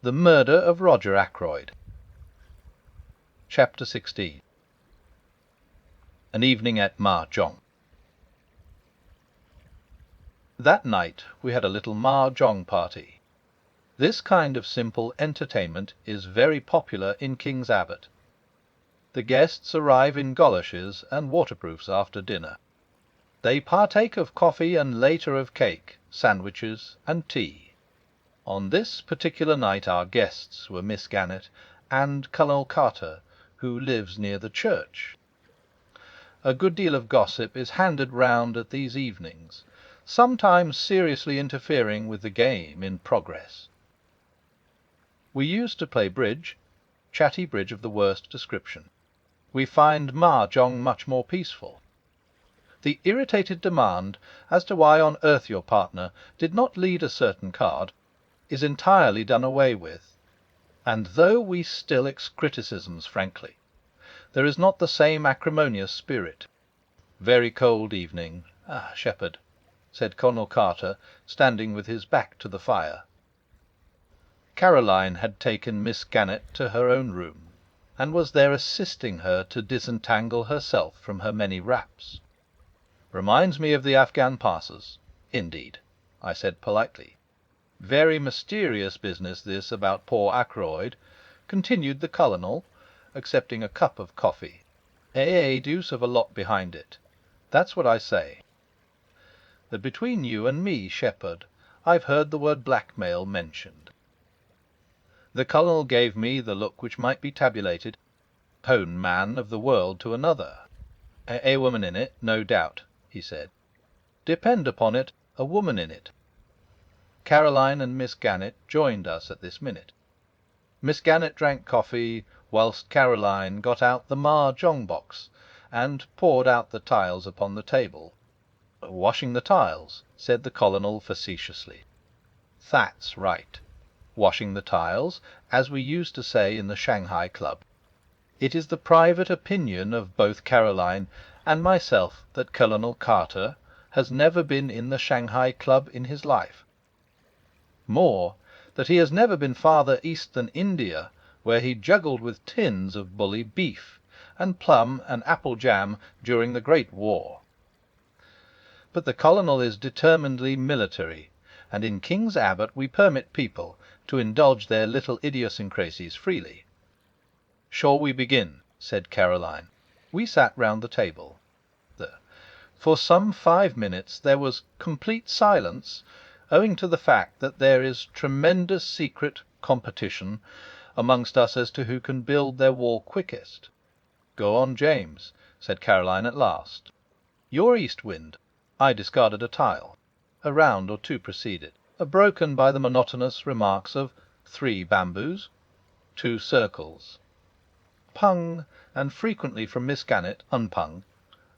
The Murder of Roger Ackroyd. Chapter 16. An Evening at Mahjong. That night we had a little Mahjong party. This kind of simple entertainment is very popular in King's Abbott. The guests arrive in goloshes and waterproofs after dinner. They partake of coffee and later of cake, sandwiches, and tea. On this particular night our guests were Miss Gannet and Colonel Carter, who lives near the church. A good deal of gossip is handed round at these evenings, sometimes seriously interfering with the game in progress. We used to play bridge, chatty bridge of the worst description. We find Mahjong much more peaceful. The irritated demand as to why on earth your partner did not lead a certain card is entirely done away with, and though we still criticisms frankly, there is not the same acrimonious spirit. Very cold evening. Shepherd, said Colonel Carter, standing with his back to the fire. Caroline had taken Miss Gannet to her own room, and was there assisting her to disentangle herself from her many wraps. Reminds me of the Afghan passers. Indeed, I said politely. Very mysterious business this about poor Ackroyd, continued the Colonel, accepting a cup of coffee. Deuce of a lot behind it. That's what I say. That between you and me, Shepherd, I've heard the word blackmail mentioned. The Colonel gave me the look which might be tabulated, "Hone man of the world to another." A woman in it, no doubt, he said. Depend upon it, a woman in it. Caroline and Miss Gannet joined us at this minute. Miss Gannet drank coffee, whilst Caroline got out the Mahjong box and poured out the tiles upon the table. "Washing the tiles," said the Colonel facetiously. "That's right. Washing the tiles, as we used to say in the Shanghai Club. It is the private opinion of both Caroline and myself that Colonel Carter has never been in the Shanghai Club in his life. More, that he has never been farther east than India, where he juggled with tins of bully beef and plum and apple jam during the Great War. But the Colonel is determinedly military, and in King's Abbott we permit people to indulge their little idiosyncrasies freely. "Shall we begin?" said Caroline. We sat round the table. For some 5 minutes there was complete silence, owing to the fact that there is tremendous secret competition amongst us as to who can build their wall quickest. "Go on, James," said Caroline at last. "Your east wind." I discarded a tile. A round or two proceeded, broken by the monotonous remarks of 3 bamboos, 2 circles. Pung, and frequently from Miss Gannet, unpung,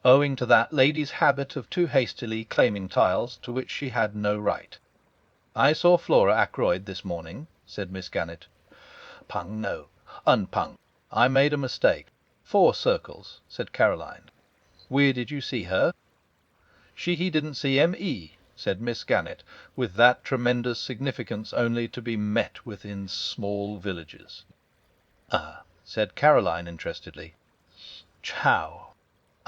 owing to that lady's habit of too hastily claiming tiles to which she had no right. "I saw Flora Ackroyd this morning," said Miss Gannet. "Pung, no. Unpung. I made a mistake. 4 circles," said Caroline. "Where did you see her?" "She didn't see M.E.," said Miss Gannet, with that tremendous significance only to be met with in small villages. Said Caroline interestedly. "Chow.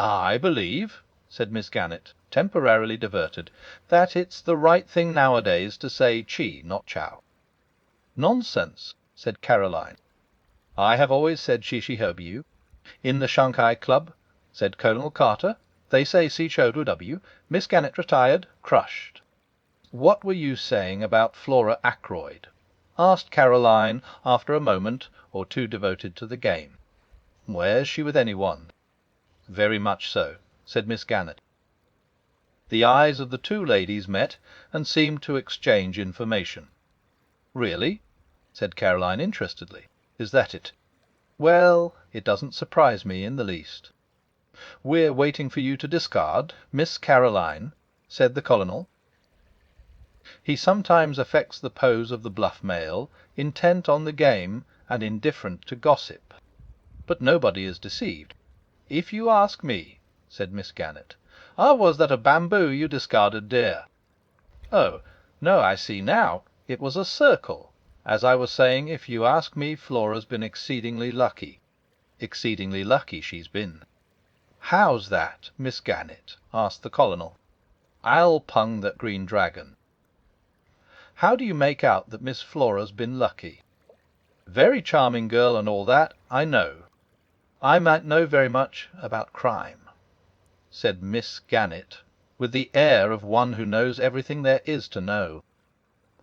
I believe," said Miss Gannet, temporarily diverted, "that it's the right thing nowadays to say chi, not chow." "Nonsense," said Caroline. "I have always said chi. In the Shanghai Club," said Colonel Carter, "they say C.W. Miss Gannet retired, crushed." "What were you saying about Flora Ackroyd?" asked Caroline, after a moment or two devoted to the game. "Where's she with anyone?" "Very much so," said Miss Gannet. The eyes of the 2 ladies met and seemed to exchange information. "Really?" said Caroline interestedly. "Is that it?" "Well, it doesn't surprise me in the least." "We're waiting for you to discard, Miss Caroline," said the Colonel. He sometimes affects the pose of the bluff male, intent on the game and indifferent to gossip. But nobody is deceived. "If you ask me," said Miss Gannet, "was that a bamboo you discarded, dear?" "Oh, no, I see now. It was a circle," As I was saying, if you ask me, Flora's been exceedingly lucky. Exceedingly lucky she's been." "How's that, Miss Gannett?" asked the Colonel. "I'll pung that green dragon. How do you make out that Miss Flora's been lucky? Very charming girl and all that, I know. I might know very much about crime," said Miss Gannett, with the air of one who knows everything there is to know.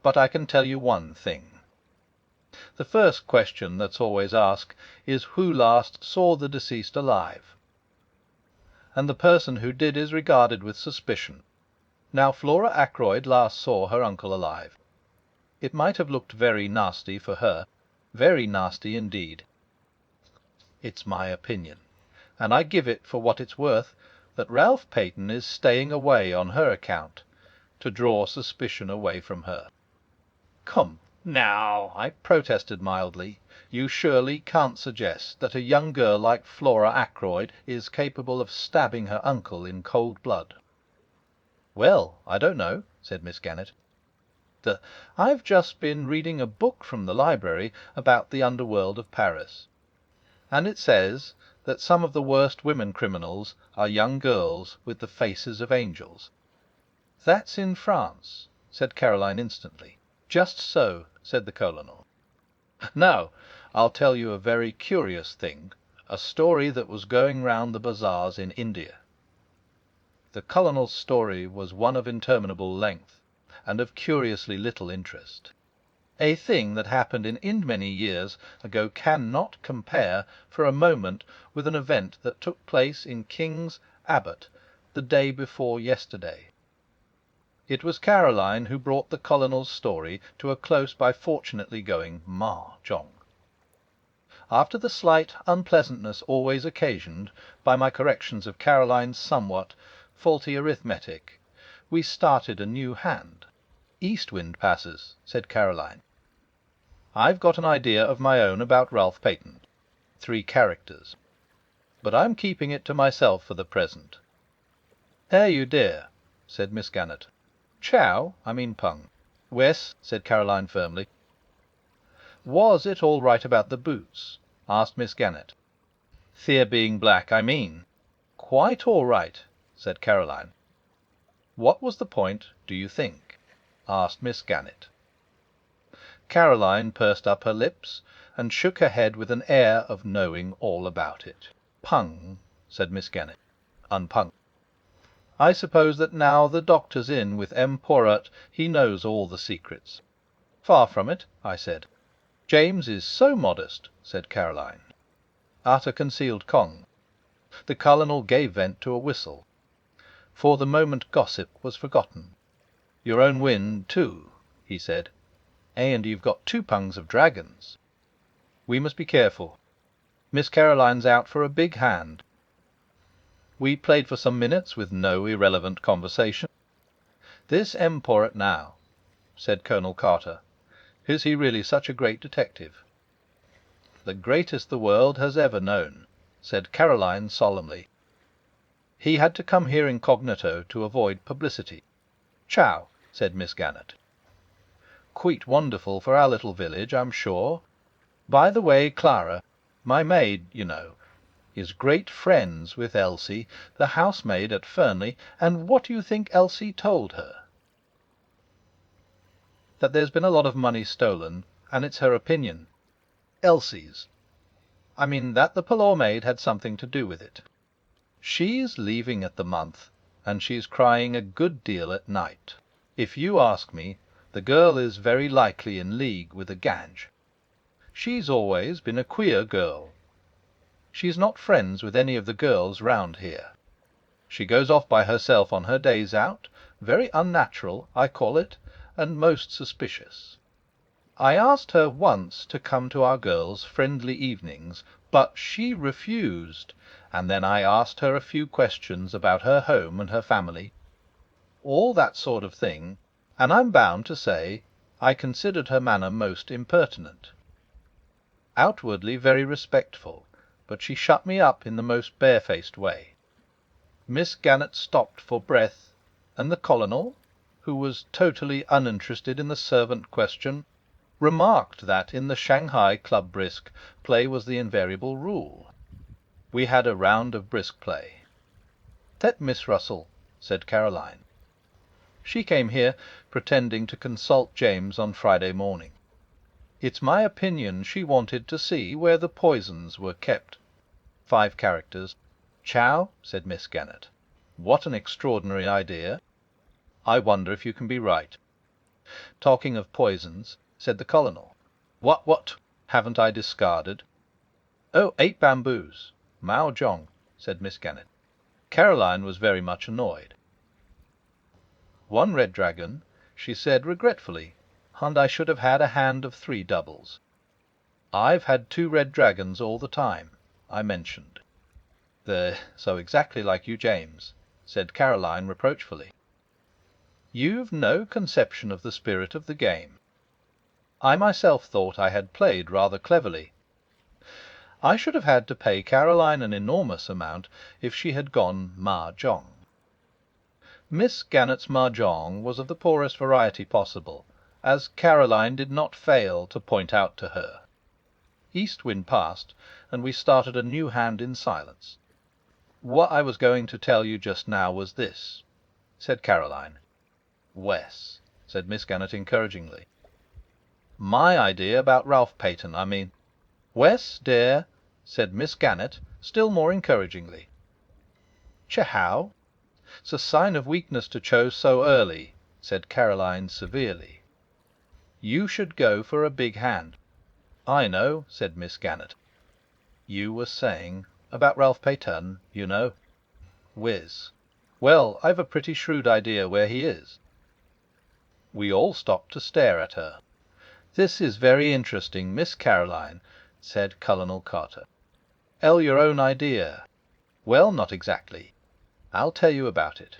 "But I can tell you one thing. The first question that's always asked is who last saw the deceased alive. And the person who did is regarded with suspicion. Now Flora Ackroyd last saw her uncle alive. It might have looked very nasty for her, very nasty indeed. It's my opinion, and I give it for what it's worth, that Ralph Peyton is staying away on her account, to draw suspicion away from her." "Come now," I protested mildly, "you surely can't suggest that a young girl like Flora Ackroyd is capable of stabbing her uncle in cold blood?" "Well, I don't know," said Miss Gannett. "I've just been reading a book from the library about the underworld of Paris, and it says that some of the worst women criminals are young girls with the faces of angels." "That's in France," said Caroline instantly. "Just so," said the Colonel. "Now, I'll tell you a very curious thing, a story that was going round the bazaars in India." The Colonel's story was one of interminable length, and of curiously little interest. A thing that happened in many years ago cannot compare for a moment with an event that took place in King's Abbott the day before yesterday. It was Caroline who brought the Colonel's story to a close by fortunately going mahjong. After the slight unpleasantness always occasioned by my corrections of Caroline's somewhat faulty arithmetic, we started a new hand. "East wind passes," said Caroline. "I've got an idea of my own about Ralph Peyton. 3 characters. But I'm keeping it to myself for the present." "You dear," said Miss Gannett. Pung." "Wes," said Caroline firmly. "Was it all right about the boots?" asked Miss Gannett. "Their being black, I mean." "Quite all right," said Caroline. "What was the point, do you think?" asked Miss Gannett. Caroline pursed up her lips and shook her head with an air of knowing all about it. "Pung," said Miss Gannett. "Unpung. I suppose that now the doctor's in with M. Poirot he knows all the secrets." "Far from it," I said. "James is so modest," said Caroline. Utter concealed Kong. The Colonel gave vent to a whistle. For the moment gossip was forgotten. "Your own wind, too," he said. "And you've got 2 pungs of dragons. We must be careful. Miss Caroline's out for a big hand." We played for some minutes with no irrelevant conversation. "This M. Poirot now," said Colonel Carter. "Is he really such a great detective?" "The greatest the world has ever known," said Caroline solemnly. "He had to come here incognito to avoid publicity." "Ciao," said Miss Gannett. "Quite wonderful for our little village, I'm sure. By the way, Clara, my maid, you know, is great friends with Elsie, the housemaid at Fernley, and what do you think Elsie told her?" "That there's been a lot of money stolen, and it's her opinion." "Elsie's. I mean that the parlour maid had something to do with it. She's leaving at the month, and she's crying a good deal at night. If you ask me, the girl is very likely in league with a Gange. She's always been a queer girl. She's not friends with any of the girls round here. She goes off by herself on her days out, very unnatural, I call it, and most suspicious. I asked her once to come to our girls' friendly evenings, but she refused, and then I asked her a few questions about her home and her family, all that sort of thing, and I'm bound to say I considered her manner most impertinent. Outwardly very respectful, but she shut me up in the most barefaced way." Miss Gannett stopped for breath, and the Colonel, who was totally uninterested in the servant question, remarked that in the Shanghai Club brisk play was the invariable rule. We had a round of brisk play. "Let Miss Russell," said Caroline. She came here, pretending to consult James on Friday morning. It's my opinion she wanted to see where the poisons were kept. 5 characters. "Chow," said Miss Gannett. "What an extraordinary idea! I wonder if you can be right." "Talking of poisons," said the Colonel. What haven't I discarded?" "Oh, 8 bamboos. Mao Jong," said Miss Gannett. Caroline was very much annoyed. "1 red dragon," she said regretfully, "and I should have had a hand of 3 doubles." "I've had 2 red dragons all the time," I mentioned. "They're so exactly like you, James," said Caroline reproachfully. "You've no conception of the spirit of the game. I myself thought I had played rather cleverly. I should have had to pay Caroline an enormous amount if she had gone Mahjong." Miss Gannett's Mahjong was of the poorest variety possible, as Caroline did not fail to point out to her. East wind passed, and we started a new hand in silence. "What I was going to tell you just now was this," said Caroline. "Wes," said Miss Gannett encouragingly. "My idea about Ralph Peyton, I mean." "Wes, dear," said Miss Gannett, still more encouragingly. "How? It's a sign of weakness to choose so early," said Caroline severely. "You should go for a big hand." "I know," said Miss Gannett. "You were saying about Ralph Peyton, you know." "Whiz. Well, I've a pretty shrewd idea where he is." We all stopped to stare at her. "This is very interesting, Miss Caroline," said Colonel Carter. "Your own idea?" "Well, not exactly. I'll tell you about it.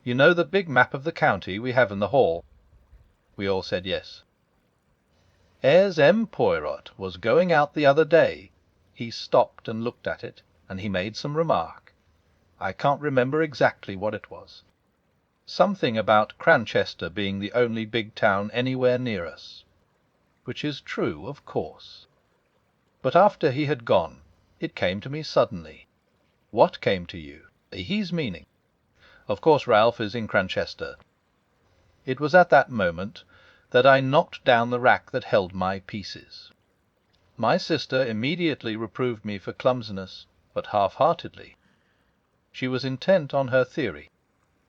You know the big map of the county we have in the hall?" We all said yes. "As M. Poirot was going out the other day, he stopped and looked at it, and he made some remark. I can't remember exactly what it was. Something about Cranchester being the only big town anywhere near us. Which is true, of course. But after he had gone, it came to me suddenly." "What came to you?" "He's meaning. Of course Ralph is in Cranchester." It was at that moment that I knocked down the rack that held my pieces. My sister immediately reproved me for clumsiness, but half-heartedly. She was intent on her theory.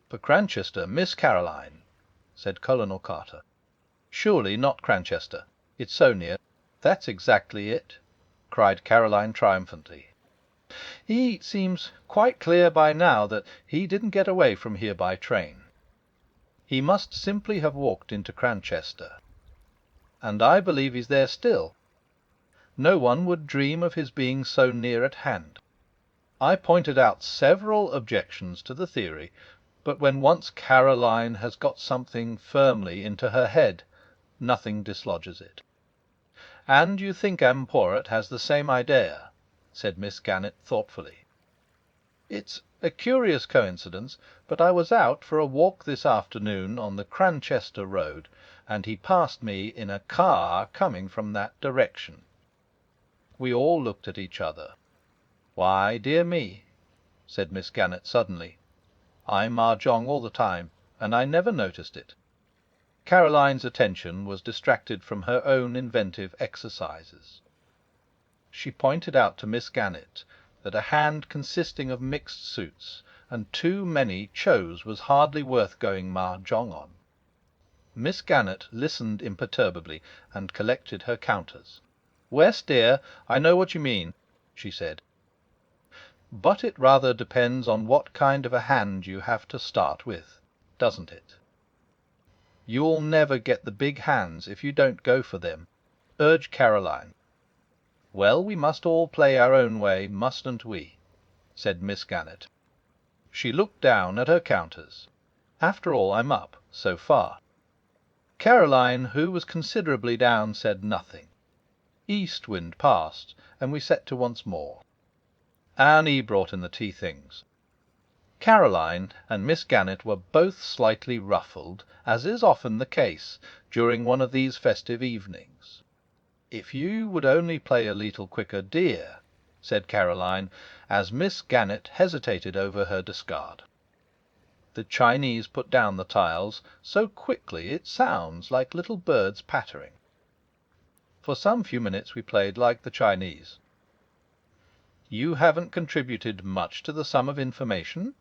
"For Cranchester, Miss Caroline," said Colonel Carter. "Surely not Cranchester. It's so near." "That's exactly it," cried Caroline triumphantly. "It seems quite clear by now that he didn't get away from here by train. He must simply have walked into Cranchester. And I believe he's there still. No one would dream of his being so near at hand. I pointed out several objections to the theory, but when once Caroline has got something firmly into her head, nothing dislodges it." "And you think M. Poirot has the same idea?" said Miss Gannett thoughtfully. "It's a curious coincidence, but I was out for a walk this afternoon on the Cranchester road, and he passed me in a car coming from that direction." We all looked at each other. "Why, dear me," said Miss Gannett suddenly, "I mahjong all the time, and I never noticed it." Caroline's attention was distracted from her own inventive exercises. She pointed out to Miss Gannett that a hand consisting of mixed suits and too many chose was hardly worth going mahjong on. Miss Gannett listened imperturbably and collected her counters. "Wes, dear, I know what you mean," she said. "But it rather depends on what kind of a hand you have to start with, doesn't it? You'll never get the big hands if you don't go for them," urged Caroline. "Well, we must all play our own way, mustn't we?" said Miss Gannett. She looked down at her counters. "After all, I'm up, so far." Caroline, who was considerably down, said nothing. East wind passed, and we set to once more. Annie brought in the tea things. Caroline and Miss Gannett were both slightly ruffled, as is often the case during one of these festive evenings. "If you would only play a little quicker, dear," said Caroline, as Miss Gannett hesitated over her discard. The Chinese put down the tiles so quickly it sounds like little birds pattering. For some few minutes we played like the Chinese. "You haven't contributed much to the sum of information,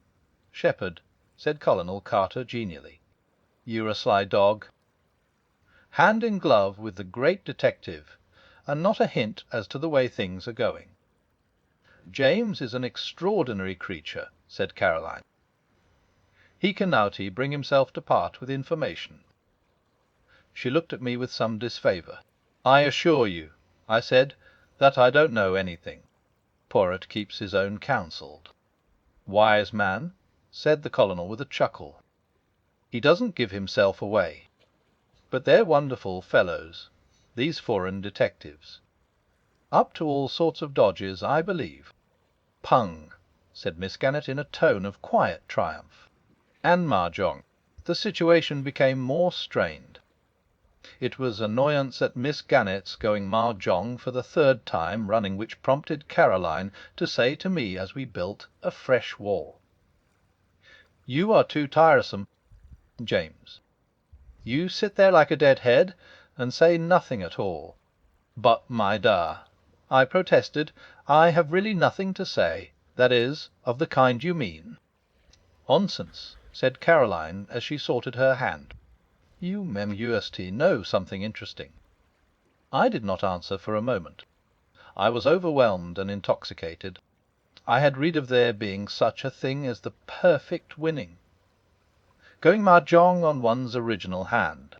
Shepherd," said Colonel Carter genially. "You're a sly dog. Hand in glove with the great detective, and not a hint as to the way things are going." "James is an extraordinary creature," said Caroline. "He cannot bring himself to part with information." She looked at me with some disfavour. "I assure you," I said, "that I don't know anything. Poirot keeps his own counsel." "Wise man," said the Colonel with a chuckle. "He doesn't give himself away. But they're wonderful fellows, these foreign detectives. Up to all sorts of dodges, I believe." "Pung," said Miss Gannett in a tone of quiet triumph. "And Mahjong." The situation became more strained. It was annoyance at Miss Gannett's going Mahjong for the third time running which prompted Caroline to say to me as we built a fresh wall: "You are too tiresome, James. You sit there like a dead head, and say nothing at all." "But, my dear," I protested, "I have really nothing to say, that is, of the kind you mean." "Nonsense," said Caroline as she sorted her hand. "You MUST know something interesting." I did not answer for a moment. I was overwhelmed and intoxicated. I had read of there being such a thing as the perfect winning, going Mahjong on one's original hand.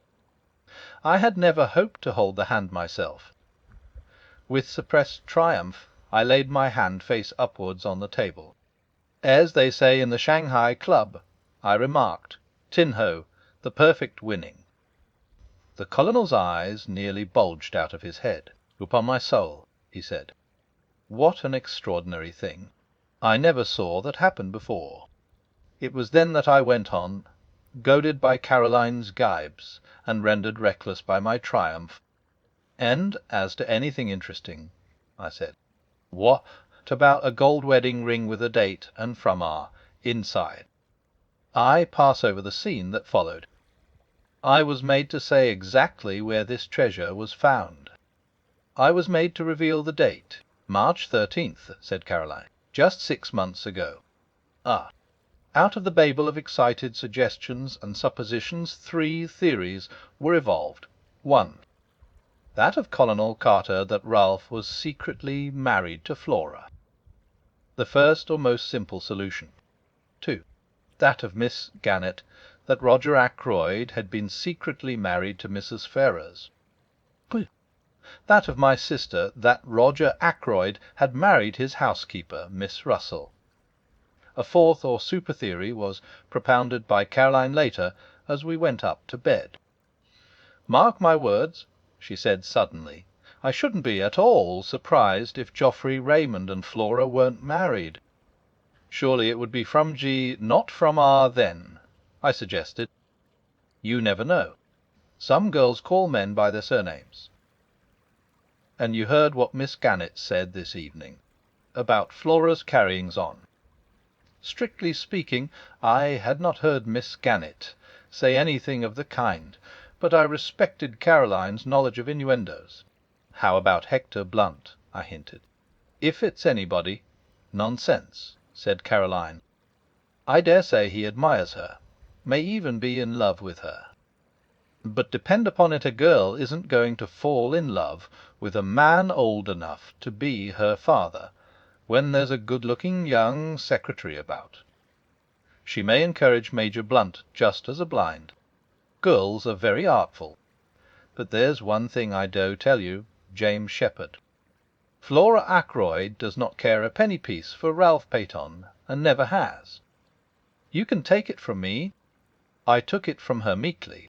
I had never hoped to hold the hand myself. With suppressed triumph, I laid my hand face upwards on the table. "As they say in the Shanghai Club," I remarked, "tin ho, the perfect winning." The Colonel's eyes nearly bulged out of his head. "Upon my soul," he said, "what an extraordinary thing! I never saw that happen before." It was then that I went on, goaded by Caroline's gibes and rendered reckless by my triumph. "And as to anything interesting," I said, "what about a gold wedding ring with a date and frumar inside?" I pass over the scene that followed. I was made to say exactly where this treasure was found. I was made to reveal the date. "March 13th," said Caroline, "just 6 months ago." Ah! Out of the babel of excited suggestions and suppositions 3 theories were evolved. 1. That of Colonel Carter that Ralph was secretly married to Flora. The first or most simple solution. 2. That of Miss Gannett that Roger Ackroyd had been secretly married to Mrs. Ferrars. That of my sister that Roger Ackroyd had married his housekeeper, Miss Russell. A fourth or super theory was propounded by Caroline later as we went up to bed. "Mark my words," she said suddenly, "I shouldn't be at all surprised if Geoffrey Raymond and Flora weren't married." "Surely it would be from G, not from R, then," I suggested. "You never know. Some girls call men by their surnames." "And you heard what Miss Gannett said this evening about Flora's carryings on?" Strictly speaking, I had not heard Miss Gannett say anything of the kind, but I respected Caroline's knowledge of innuendos. "How about Hector Blunt?" I hinted. "If it's anybody—" "Nonsense," said Caroline. "I dare say he admires her, may even be in love with her. But depend upon it, a girl isn't going to fall in love with a man old enough to be her father when there's a good-looking young secretary about. She may encourage Major Blunt just as a blind. Girls are very artful. But there's one thing I do tell you, James Shepherd. Flora Ackroyd does not care a penny piece for Ralph Peyton, and never has. You can take it from me, I took it from her meekly,